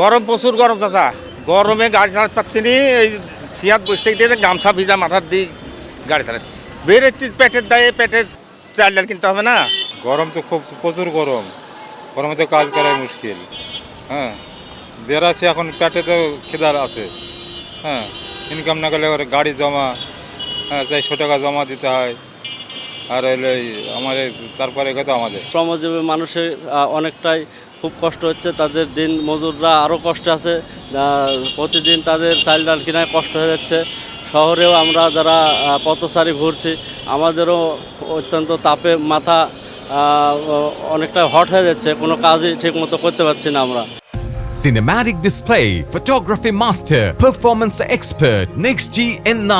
গরম প্রচুর গরম চাচা, গরমে গাড়ি চালাতে পারছি নি। এই সিয়াত বসে থেকে দিয়ে গামছা ভিজা মাথার দিয়ে গাড়ি চালাচ্ছি। বেরোচ্ছি পেটের দায়ে, পেটের চাল ডাল কিনতে হবে না। গরম তো খুব প্রচুর গরম, গরমে তো কাজ করাই মুশকিল। হ্যাঁ, বেড়াচ্ছি এখন, পেটে তো খিদার আছে। হ্যাঁ, ইনকাম না করলে ওর গাড়ি জমা, হ্যাঁ 400 টাকা জমা দিতে হয়। আর হলে আমার তারপরে কথা আমাদের শ্রমজীবী মানুষের অনেকটাই খুব কষ্ট হচ্ছে, তাদের দিন মজুররা আরও কষ্ট আছে। প্রতিদিন তাদের চাল ডাল কেনায় কষ্ট হয়ে যাচ্ছে। শহরেও আমরা যারা পথচারী ঘুরছি, আমাদেরও অত্যন্ত তাপে মাথা অনেকটা হট হয়ে যাচ্ছে, কোনো কাজই ঠিকমতো করতে পারছি না আমরা। Cinematic display, photography master, performance expert, NextG N9.